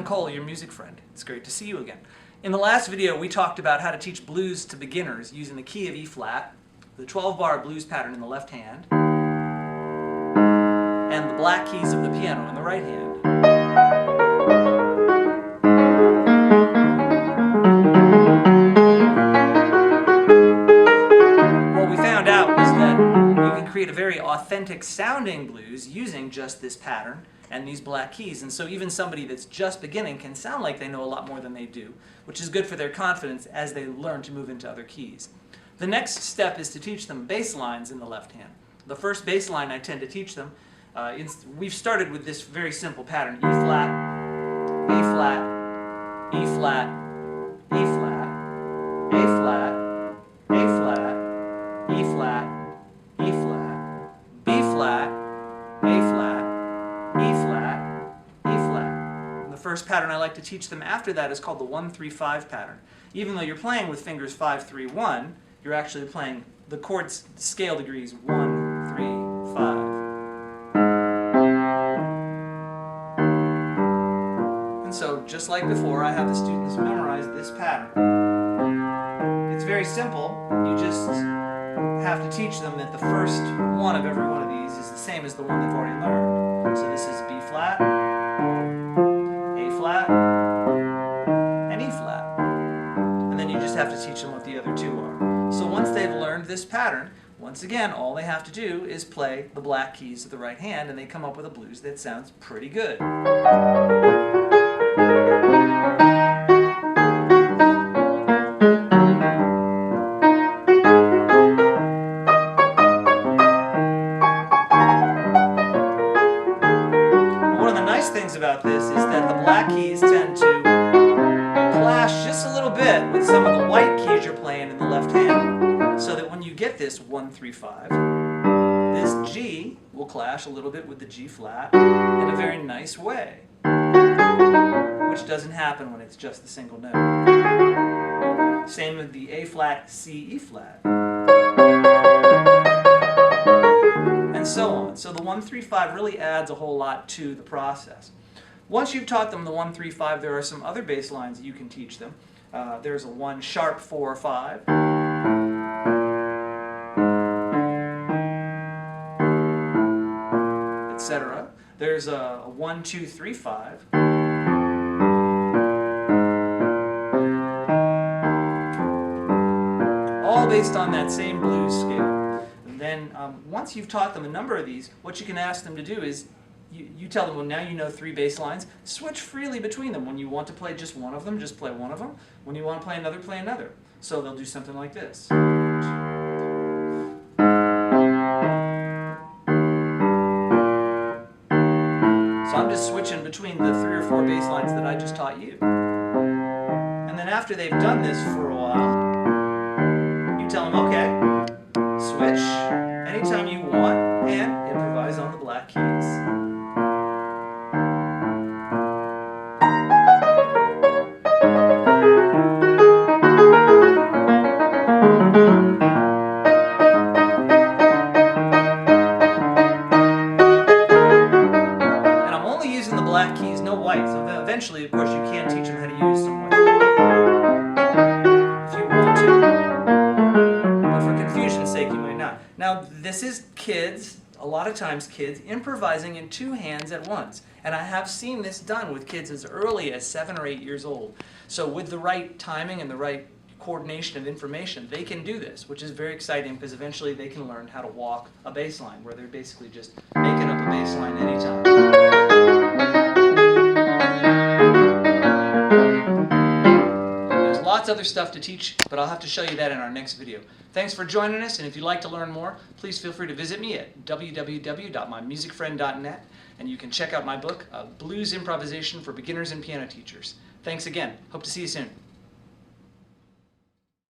Cole, your music friend. It's great to see you again. In the last video, we talked about how to teach blues to beginners using the key of E flat, the 12-bar blues pattern in the left hand, and the black keys of the piano in the right hand. What we found out was that you can create a very authentic sounding blues using just this pattern and these black keys, and so even somebody that's just beginning can sound like they know a lot more than they do, which is good for their confidence as they learn to move into other keys. The next step is to teach them bass lines in the left hand. The first bass line I tend to teach them, we've started with this very simple pattern: E flat, A flat, E flat, E flat, A flat, A flat, E flat, E flat, B flat, A flat, E flat, E flat. And the first pattern I like to teach them after that is called the 1-3-5 pattern. Even though you're playing with fingers 5, 3, 1, you're actually playing the chord scale degrees 1, 3, 5. And so, just like before, I have the students memorize this pattern. It's very simple. You just have to teach them that the first one of every one of these is the same as the one they've already learned. So this is B flat, A flat, and E flat. And then you just have to teach them what the other two are. So once they've learned this pattern, once again, all they have to do is play the black keys of the right hand, and they come up with a blues that sounds pretty good. Things about this is that the black keys tend to clash just a little bit with some of the white keys you're playing in the left hand, so that when you get this 1-3-5, this G will clash a little bit with the G flat in a very nice way, which doesn't happen when it's just the single note. Same with the A flat, C, E flat, and so on. So the 1-3-5 really adds a whole lot to the process. Once you've taught them the 1-3-5, there are some other bass lines you can teach them. There's a 1-sharp-4-5, etc. There's a 1-2-3-5. All based on that same blues scale. Then once you've taught them a number of these, what you can ask them to do is you tell them, well, now you know 3 bass lines, switch freely between them. When you want to play just one of them, just play one of them. When you want to play another. So they'll do something like this. So I'm just switching between the 3 or 4 bass lines that I just taught you. And then after they've done this for a while, you tell them, okay, switch anytime you want and improvise on the black keys. And I'm only using the black keys, no white, so eventually, of course, you can teach them how to use some white if you want to. But for confusion's sake, you may not. Now, this is kids, a lot of times kids, improvising in 2 hands at once. And I have seen this done with kids as early as 7 or 8 years old. So with the right timing and the right coordination of information, they can do this, which is very exciting because eventually they can learn how to walk a bass line, where they're basically just making up a bass line anytime. Lots of other stuff to teach, but I'll have to show you that in our next video. Thanks for joining us, and if you'd like to learn more, please feel free to visit me at www.mymusicfriend.net, and you can check out my book, Blues Improvisation for Beginners and Piano Teachers. Thanks again. Hope to see you soon.